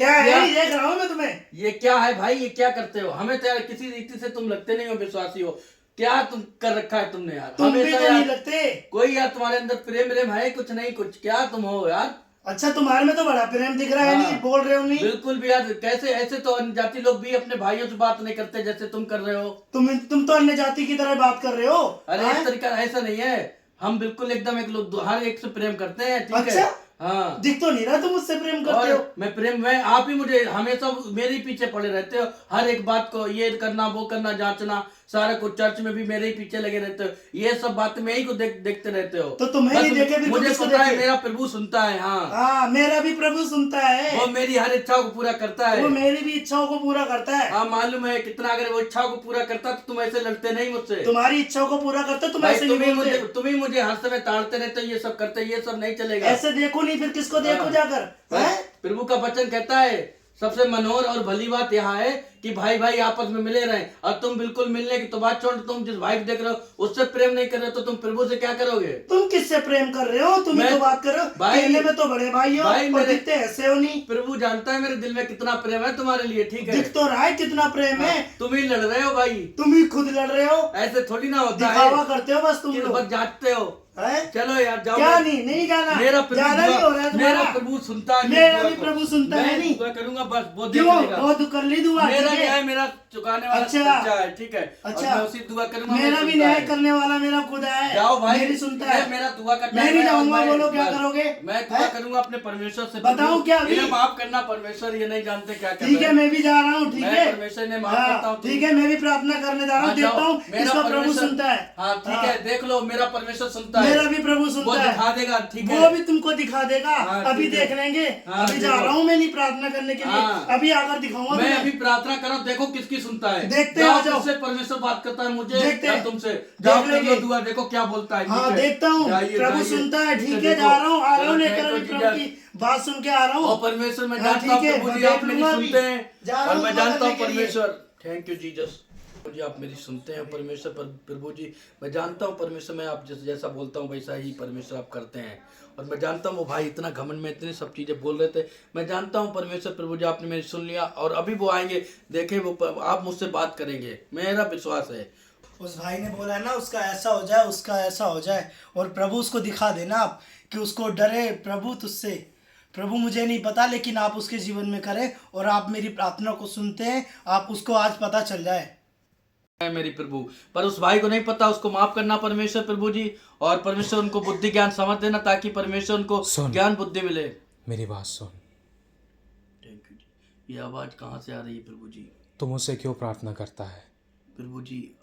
क्या है, ये देख रहा हूँ मैं तुम्हें। ये क्या है भाई, ये क्या करते हो? हमें तो यार किसी रीति से तुम लगते नहीं हो, विश्वासी हो। क्या तुम कर रखा है तुमने यार? तुम भी हमेशा तो यार नहीं लगते। कोई यार तुम्हारे अंदर प्रेम प्रेम है कुछ नहीं, कुछ क्या तुम हो यार? अच्छा, तुम्हारे में तो बड़ा प्रेम दिख रहा है, नहीं हाँ बोल रहे हो नहीं। बिल्कुल भी यार, कैसे ऐसे तो अन्य जाति लोग भी अपने भाइयों से बात नहीं करते जैसे तुम कर रहे हो। तुम तो अन्य जाति की तरह बात कर रहे हो। अरे हैं? इस तरीका ऐसा नहीं है, हम बिल्कुल एकदम एक लोग हर एक से प्रेम करते हैं, ठीक है? अच्छा, हाँ। दिख तो नहीं रहा तुम मुझसे प्रेम करते और हो। मैं प्रेम में आप ही मुझे हमेशा मेरे ही पीछे पड़े रहते हो, हर एक बात को ये करना वो करना जांचना, सारा कुछ चर्च में भी मेरे ही पीछे लगे रहते हो, ये सब बातें मैं ही को देखते रहते हो। तो तुम्हें बस नहीं देखे फिर मुझे किसको पता है देखे? मेरा प्रभु सुनता है। हाँ हाँ, मेरा भी प्रभु सुनता है। वो मेरी हर इच्छाओं को पूरा करता है। वो मेरी भी इच्छाओं को पूरा करता है। हाँ मालूम है कितना, अगर वो इच्छाओं को पूरा करता तो तुम ऐसे लड़ते नहीं मुझसे। तुम्हारी इच्छाओं को पूरा करते तुम भाई ऐसे नहीं बोलते। तुम ही मुझे हर समय ताड़ते रहते हो, ये सब करते, ये सब नहीं चलेगा। ऐसे देखो नहीं, फिर किसको देखो हाँ। जाकर? हैं? प्रभु का वचन कहता है सबसे मनोहर और भली बात यहाँ है कि भाई भाई आपस में मिले रहें, और तुम बिल्कुल मिलने की तो बात छोड़, तुम जिस भाई को देख रहे हो उससे प्रेम नहीं कर रहे हो तो तुम प्रभु से क्या करोगे? तुम किससे प्रेम कर रहे हो? तुम ही मैं तो बात कर रहे हो। भाई- कहने में तो बड़े भाई हो भाई और मेरे- दिखते ऐसे हो नहीं। प्रभु जानता है मेरे दिल में कितना प्रेम है तुम्हारे लिए, ठीक है? दिख तो रहा है कितना प्रेम है। तुम ही लड़ रहे हो भाई, तुम ही खुद लड़ रहे हो, ऐसे थोड़ी ना होता दिखावा है करते हो बस तुम कि लोग। बस जाते हो। हैं? चलो यार जाओ। क्या नहीं जाना? मेरा प्रभु जाना नहीं हो रहा है मेरा तुम्हारा? प्रभु सुनता है, मेरा दुआ भी को। प्रभु सुनता है मैं नहीं? दुआ करूंगा बस वो देख क्यों? लेगा। बहुत कर ली दुआ, मेरा ठीक है? न्याय मेरा चुकाने वाला अच्छा। सच्चा है, ठीक है? अच्छा। और मैं उसी दुआ करूंगा, मेरा मैं भी सुनता न्याय है। करने वाला मेरा खुदा है। जाओ भाई, मेरी सुनता है। मेरा दुआ का मैं टाइम भी है और जाऊंगा, मैं- बोलो क्या बस, करोगे? मैं दुआ हैं? करूंगा अपने परमेश्वर से। बताओ प्रभु, क्या अभी? इन्हें माफ करना परमेश्वर, ये नहीं जानते क्या कर ठीक रहे है, हैं। मैं भी जा रहा हूँ, ठीक मैं है? परमेश्वर ने माफ हाँ, करता हूँ, ठीक है, मैं भी प्रार्थना करने जा रहा हूँ, हाँ, देखता जाओ। हूँ मेरा किसको प्रभु परमेश्वर- सुनता है। हाँ ठीक हाँ। है, देख लो मेरा परमेश्वर सुनता है, मेरा भी प्रभु वो सुनता है। दिखा देगा, ठीक है? वो भी तुमको दिखा देगा। हाँ, अभी ठीक है। देख लेंगे। हाँ, अभी जा देखो। रहा हूँ मैं नहीं प्रार्थना करने के लिए। हाँ। अभी आकर दिखाऊंगा मैं तुम्हें। अभी प्रार्थना कर रहा हूँ, देखो किसकी सुनता है। देखते हैं, आ जाओ। किससे परमेश्वर बात करता है, मुझे देखते या हैं। तुमसे? देख जाओ कर लेंगे। लो दुआ, देखो क्या बोलता है। हाँ, ठीक है? देखता हूँ जाइए, प्रभु जाइए। सुनता है, ठीक तो है? देखो। जा रहा हूँ, आ रहा हूँ चलो, लेकर thank you, अभी प्रभु जीसस। की बात सुन के आ रहा और हूँ। परमेश्वर मैं हाँ, जानता हूँ ठीक है, प्रभु जी मैं आप देख मेरी लूंगा सुनते अभी। हैं, जा रहा और हूँ मैं दुआ जानता हूँ करने के लिए। परमेश्वर, थैंक यू जीसस जी आप मेरी सुनते हैं परमेश्वर। प्रभु जी मैं जानता हूँ परमेश्वर, मैं आप जैसा बोलता हूँ वैसा ही परमेश्वर आप करते हैं, और मैं जानता हूँ वो भाई इतना घमंड में इतनी सब चीज़ें बोल रहे थे, मैं जानता हूँ परमेश्वर प्रभु जी आपने मेरी सुन लिया, और अभी वो आएंगे, देखे वो आप मुझसे बात करेंगे, मेरा विश्वास है। उस भाई ने बोला है ना, उसका ऐसा हो जाए, उसका ऐसा हो जाए, और प्रभु उसको दिखा देना आप कि उसको डरे प्रभु तुझसे। प्रभु मुझे नहीं पता, लेकिन आप उसके जीवन में करें, और आप मेरी प्रार्थना को सुनते हैं, आप उसको आज पता चल जाए। है मेरी प्रभु, पर उस भाई को नहीं पता, उसको माफ करना परमेश्वर प्रभु जी, और परमेश्वर उनको बुद्धि ज्ञान समझ देना ताकि परमेश्वर उनको ज्ञान बुद्धि मिले। मेरी बात सुन। थैंक यू जी। ये आवाज़ कहाँ से आ रही है प्रभु जी? तू मुझसे क्यों प्रार्थना करता है? प्रभु जी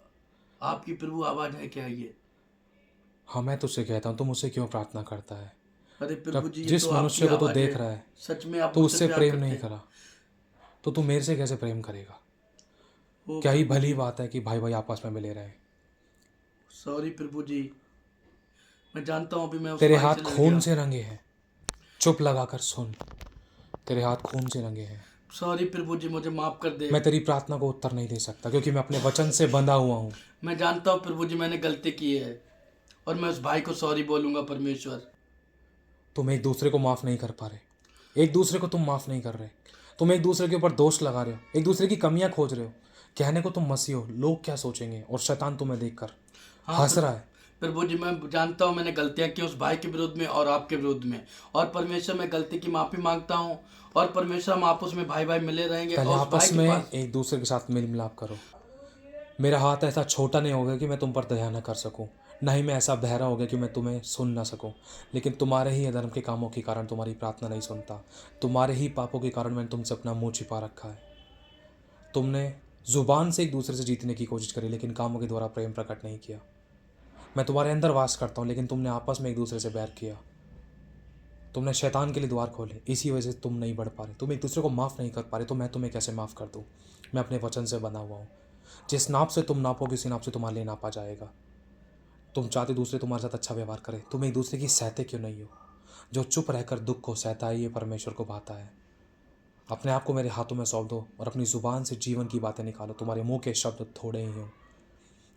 आपकी प्रभु आवाज़ है क्या ये? हाँ, मैं तुझसे कहता हूँ, तू मुझसे क्यों प्रार्थना करता है? अरे प्रभु जी ये जिस तो मनुष्य आपकी को तू आवाज़ देख है। रहा है, सच में आप तू मुझसे उससे प्यार प्रेम करते नहीं हैं। करा, तो तू मेरे से कैसे प्रेम करेगा? ओ क्या ही प्रभु भली जी, बात है कि भाई भाई आपस में मिले रहे। सॉरी प्रभु जी, मैं जानता हूँ अभी मैं उस तेरे भाई हाथ से लड़ खून गया। से रंगे हैं, चुप लगाकर सुन। तेरे हाथ खून से रंगे हैं। सॉरी प्रभु जी, मुझे माफ कर दे। मैं तेरी प्रार्थना को उत्तर नहीं दे सकता, क्योंकि मैं अपने वचन से बंधा हुआ हूँ। मैं जानता हूँ प्रभु जी मैंने गलती की है, और मैं उस भाई को सॉरी बोलूंगा परमेश्वर। तुम एक दूसरे को माफ़ नहीं कर पा रहे, एक दूसरे को तुम माफ़ नहीं कर रहे, तुम एक दूसरे के ऊपर दोष लगा रहे हो, एक दूसरे की कमियां खोज रहे हो। कहने को तुम मसीह हो, लोग क्या सोचेंगे, और शैतान तुम्हें देखकर हंस रहा है। प्रभु जी मैं जानता हूँ मैंने गलतियाँ की उस भाई के विरुद्ध में और आपके विरुद्ध में, और परमेश्वर मैं गलती की माफ़ी मांगता हूँ, और परमेश्वर हम आपस में भाई भाई मिले रहेंगे। पहले और उस आपस भाई के में पास एक दूसरे के साथ मेल मिलाप करो। मेरा हाथ ऐसा छोटा नहीं होगा कि मैं तुम पर दया न कर सकूं, ना ही मैं ऐसा बहरा होगा कि मैं तुम्हें सुन ना सकूं, लेकिन तुम्हारे ही अधर्म के कामों के कारण तुम्हारी प्रार्थना नहीं सुनता। तुम्हारे ही पापों के कारण मैंने तुमसे अपना मुंह छिपा रखा है। तुमने जुबान से एक दूसरे से जीतने की कोशिश करी, लेकिन कामों के द्वारा प्रेम प्रकट नहीं किया। मैं तुम्हारे अंदर वास करता हूँ, लेकिन तुमने आपस में एक दूसरे से बैर किया। तुमने शैतान के लिए द्वार खोले, इसी वजह से तुम नहीं बढ़ पा रहे, तुम एक दूसरे को माफ़ नहीं कर पा रहे। तो मैं तुम्हें कैसे माफ़ कर दूँ? मैं अपने वचन से बना हुआ हूँ। जिस नाप से तुम नापोगे उसी नाप से तुम्हारे लिए नापा जाएगा। तुम चाहते दूसरे तुम्हारे साथ अच्छा व्यवहार करें, तुम एक दूसरे की सहते क्यों नहीं हो? जो चुप रहकर दुख को सहता है, ये परमेश्वर को भाता है। अपने आप को मेरे हाथों में सौंप दो, और अपनी ज़ुबान से जीवन की बातें निकालो। तुम्हारे मुंह के शब्द थोड़े ही हों।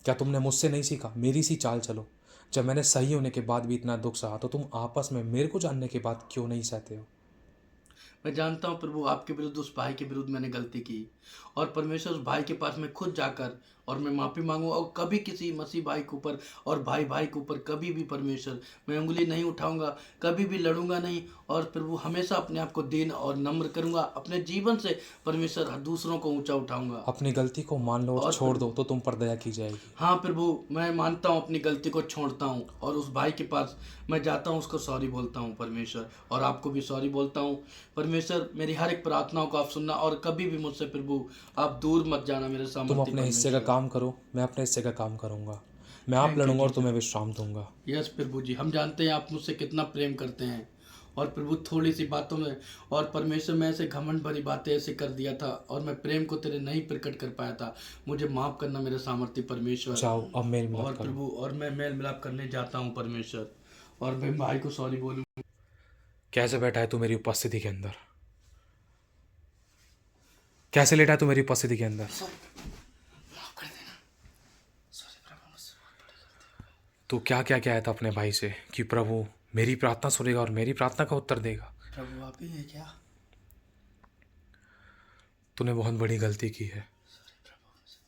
क्या तुमने मुझसे नहीं सीखा? मेरी सी चाल चलो। जब मैंने सही होने के बाद भी इतना दुख सहा, तो तुम आपस में मेरे को जानने के बाद क्यों नहीं सहते हो? मैं जानता हूँ प्रभु आपके विरुद्ध, उस भाई के विरुद्ध मैंने गलती की, और परमेश्वर उस भाई के पास मैं खुद जाकर और मैं माफ़ी मांगूंगा, और कभी किसी मसीह भाई के ऊपर और भाई भाई के ऊपर कभी भी परमेश्वर मैं उंगली नहीं उठाऊंगा, कभी भी लड़ूंगा नहीं। और प्रभु हमेशा अपने आप को दीन और नम्र करूंगा, अपने जीवन से परमेश्वर दूसरों को ऊंचा उठाऊंगा। अपनी गलती को मान लो और छोड़ दो तो तुम पर दया की जाएगी। हाँ प्रभु, मैं मानता हूँ अपनी गलती को, छोड़ता हूँ और उस भाई के पास मैं जाता हूँ, उसको सॉरी बोलता हूँ परमेश्वर, और आपको भी सॉरी बोलता हूँ परमेश्वर। मेरी हर एक प्रार्थनाओं को आप सुनना, और कभी भी मुझसे प्रभु आप दूर मत जाना मेरे सामने। तुम अपने हिस्से का काम करो, मैं अपने हिस्से का काम करूंगा। मैं आप लड़ूंगा और तुम्हें विश्राम दूंगा। यस प्रभु जी, हम जानते हैं आप मुझसे कितना प्रेम करते हैं, और प्रभु थोड़ी सी बातों में और परमेश्वर मैं ऐसे घमंड भरी बातें ऐसे कर दिया था, और मैं प्रेम को तेरे नहीं प्रकट कर पाया था। मुझे माफ़ करना मेरे सामर्थ्य परमेश्वर। जाओ अब मेल मिलाप और करो। प्रभु, और मैं मेल मिलाप करने जाता हूँ परमेश्वर, और मैं भाई को सॉरी बोलूँ। कैसे बैठा है तू मेरी उपस्थिति के अंदर? कैसे लेटा है तू मेरी उपस्थिति के अंदर? माफ कर देना। सॉरी प्रभु, मुझसे बहुत बड़ी गलती हो गई। तू क्या क्या क्या है था अपने भाई से कि प्रभु मेरी प्रार्थना सुनेगा और मेरी प्रार्थना का उत्तर देगा? प्रभु आप ही है क्या? तूने बहुत बड़ी गलती की है। सॉरी प्रभु, मुझसे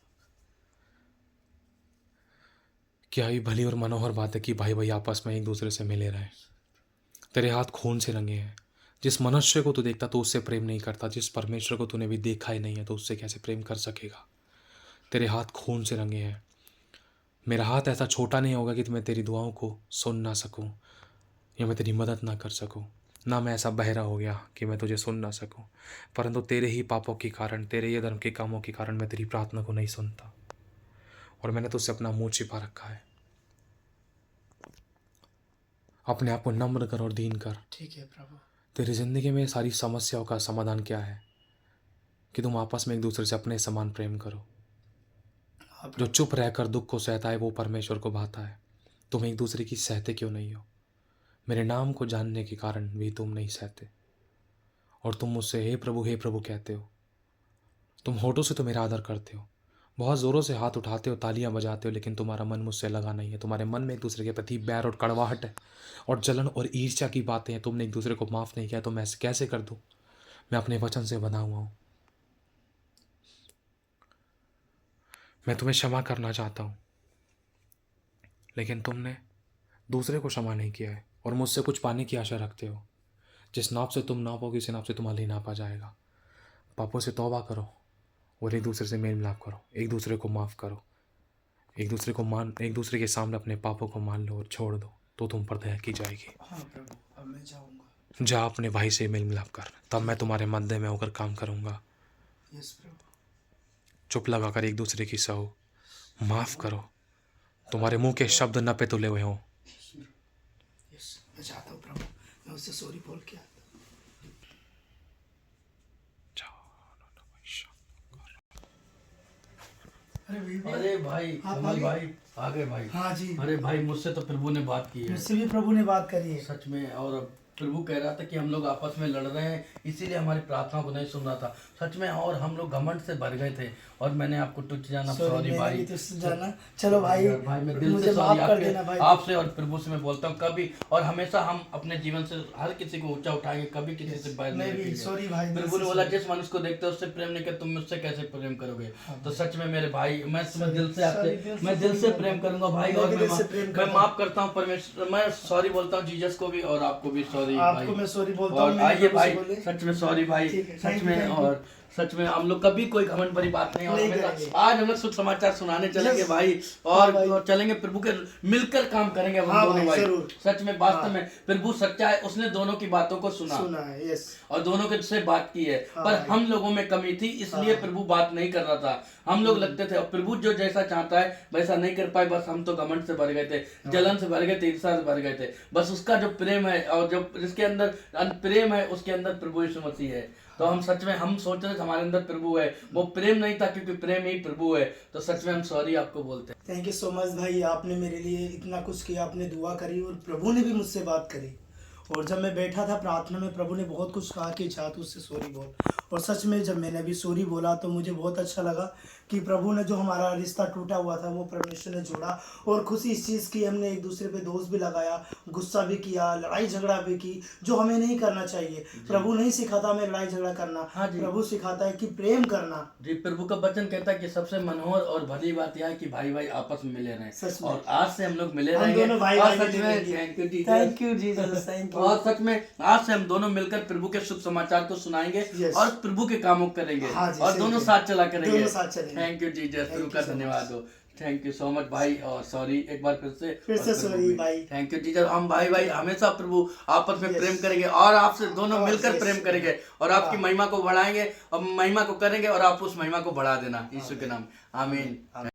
क्या ही भली और मनोहर बात है कि भाई भाई आपस में एक दूसरे से मिले रहे। तेरे हाथ खून से रंगे हैं। जिस मनुष्य को तू देखता तो उससे प्रेम नहीं करता, जिस परमेश्वर को तूने भी देखा ही नहीं है तो उससे कैसे प्रेम कर सकेगा? तेरे हाथ खून से रंगे हैं। मेरा हाथ ऐसा छोटा नहीं होगा कि मैं तेरी दुआओं को सुन ना सकूं या मैं तेरी मदद ना कर सकूं। ना मैं ऐसा बहरा हो गया कि मैं तुझे सुन ना सकूं, परंतु तेरे ही पापों के कारण, तेरे ही धर्म के कामों के कारण मैं तेरी प्रार्थना को नहीं सुनता, और मैंने तुझसे अपना मुंह छिपा रखा है। अपने आप को नम्र कर और दीन कर। ठीक है प्रभु। तेरी ज़िंदगी में सारी समस्याओं का समाधान क्या है कि तुम आपस में एक दूसरे से अपने समान प्रेम करो। जो चुप रहकर दुख को सहता है वो परमेश्वर को भाता है। तुम एक दूसरे की सहते क्यों नहीं हो? मेरे नाम को जानने के कारण भी तुम नहीं सहते, और तुम मुझसे हे प्रभु कहते हो। तुम होठों से तो मेरा आदर करते हो, बहुत ज़ोरों से हाथ उठाते हो, तालियां बजाते हो, लेकिन तुम्हारा मन मुझसे लगा नहीं है। तुम्हारे मन में एक दूसरे के प्रति बैर और कड़वाहट है, और जलन और ईर्ष्या की बातें हैं। तुमने एक दूसरे को माफ़ नहीं किया तो मैं ऐसे कैसे कर दूँ? मैं अपने वचन से बना हुआ हूँ। मैं तुम्हें क्षमा करना चाहता हूँ, लेकिन तुमने दूसरे को क्षमा नहीं किया है और मुझसे कुछ पाने की आशा रखते हो। जिस नाप से तुम नापोगे उसी नाप से तुम्हारे लिए नापा जाएगा। पापों से तौबा करो और एक दूसरे से मेल मिलाप करो, एक दूसरे को माफ़ करो, एक दूसरे के सामने अपने पापों को मान लो और छोड़ दो, तो तुम पर दया की जाएगी। हाँ प्रभु, अब मैं जाऊंगा। जा अपने भाई से मेल मिलाप कर, तब मैं तुम्हारे मध्य में होकर काम करूँगा। यस प्रभु। चुप लगाकर एक दूसरे की सहो, माफ़ करो। तुम्हारे मुंह के शब्द न पे तुले हुए हों। यस, मैं चाहता हूँ प्रभु, मैं उससे सॉरी बोल के आता हूँ। अरे भैया। अरे भाई, आप कमल आगे? भाई आ गए भाई। हाँ जी। अरे भाई, मुझसे तो प्रभु ने बात की है मुझसे भी प्रभु ने बात करी है। सच में, और प्रभु कह रहा था कि हम लोग आपस में लड़ रहे हैं, इसीलिए हमारी प्रार्थना को नहीं सुन रहा था सच में, और हम लोग घमंड से भर गए थे, और मैंने आपको टूट जाना सॉरी भाई। जाना चलो भाई, भाई मैं दिल मुझे से माफ सॉरी कर देना भाई। आपसे और प्रभु से मैं बोलता हूँ, कभी और हमेशा हम अपने जीवन से हर किसी को ऊंचा उठाएंगे, कभी किसी से बैर मैं नहीं भी रखेंगे। सॉरी भाई। प्रभु ने बोला जिस मनुष्य को देखते हो उससे प्रेम नहीं कर, तुम मुझसे कैसे प्रेम करोगे? तो सच में मेरे भाई, मैं दिल से आपसे, मैं दिल से प्रेम करूंगा भाई, और मैं माफ करता हूँ परमेश्वर, मैं सॉरी बोलता हूँ जीसस को भी, और आपको भी सॉरी भाई। आपको मैं सॉरी बोलता और हूँ। आइए भाई, सच में सॉरी भाई, ठीक है, सच thank you, में। thank you। और सच में हम लोग कभी कोई घमंड भरी बात नहीं, और नहीं हमेशा करेंगे। आज हम लोग शुभ समाचार सुनाने चलेंगे Yes। भाई, हाँ भाई। और चलेंगे प्रभु के मिलकर काम करेंगे हम हाँ दोनों भाई, भाई। जरूर। सच में वास्तव में प्रभु सच्चा है, उसने दोनों की बातों को सुना है। यस। और दोनों के से बात की है, हाँ पर भाई। हम लोगों में कमी थी, इसलिए हाँ। प्रभु बात नहीं कर रहा था। हम लोग लगते थे, और प्रभु जो जैसा चाहता है वैसा नहीं कर पाए, बस हम तो घमंड से भर गए थे, जलन से भर गए थे, ईर्ष्या से भर गए थे। बस उसका जो प्रेम है, और जो जिसके अंदर प्रेम है, उसके अंदर प्रभु यीशु मसीह है। तो हम सच में, हम सोच रहे थे हमारे अंदर प्रभु है, वो प्रेम नहीं था, क्योंकि प्रेम ही प्रभु है। तो सच में हम सॉरी आपको बोलते हैं। थैंक यू सो मच भाई, आपने मेरे लिए इतना कुछ किया, आपने दुआ करी और प्रभु ने भी मुझसे बात करी। और जब मैं बैठा था प्रार्थना में, प्रभु ने बहुत कुछ कहा कि जा तू उससे सॉरी बोल, और सच में जब मैंने अभी सॉरी बोला तो मुझे बहुत अच्छा लगा कि प्रभु ने जो हमारा रिश्ता टूटा हुआ था वो परमेश्वर ने जोड़ा। और खुशी इस चीज़ की, हमने एक दूसरे पे दोष भी लगाया, गुस्सा भी किया, लड़ाई झगड़ा भी की, जो हमें नहीं करना चाहिए। प्रभु नहीं सिखाता हमें लड़ाई झगड़ा करना, हाँ जी। प्रभु सिखाता है कि प्रेम करना। जी, प्रभु का वचन कहता है कि सबसे मनोहर और भली बात यह है कि भाई भाई आपस में मिले रहें। सच में। और आज से हम लोग मिले हम रहेंगे। दोनों भाई और भाई सच मिले में रहेंगे। Thank you Jesus. Thank you Jesus, thank you. और सच में आज से हम दोनों मिलकर प्रभु के शुभ समाचार को सुनाएंगे Yes. और प्रभु के कामों को करेंगे। हाँ जी, और सही दोनों है। साथ चला करेंगे। दोनों साथ चलेंगे। Thank you Jesus, Thank Prabhu you का so धन्यवाद हो। थैंक यू सो मच भाई। और सॉरी एक बार फिर से फिर से sorry भाई। Thank you Jesus. हम भाई भाई हमेशा प्रभु आपस में Yes. प्रेम करेंगे और आपसे दोनों और मिलकर yes. प्रेम करेंगे और आपकी महिमा को बढ़ाएंगे और महिमा को करेंगे और आप उस महिमा को बढ़ा देना यीशु के नाम। आमीन।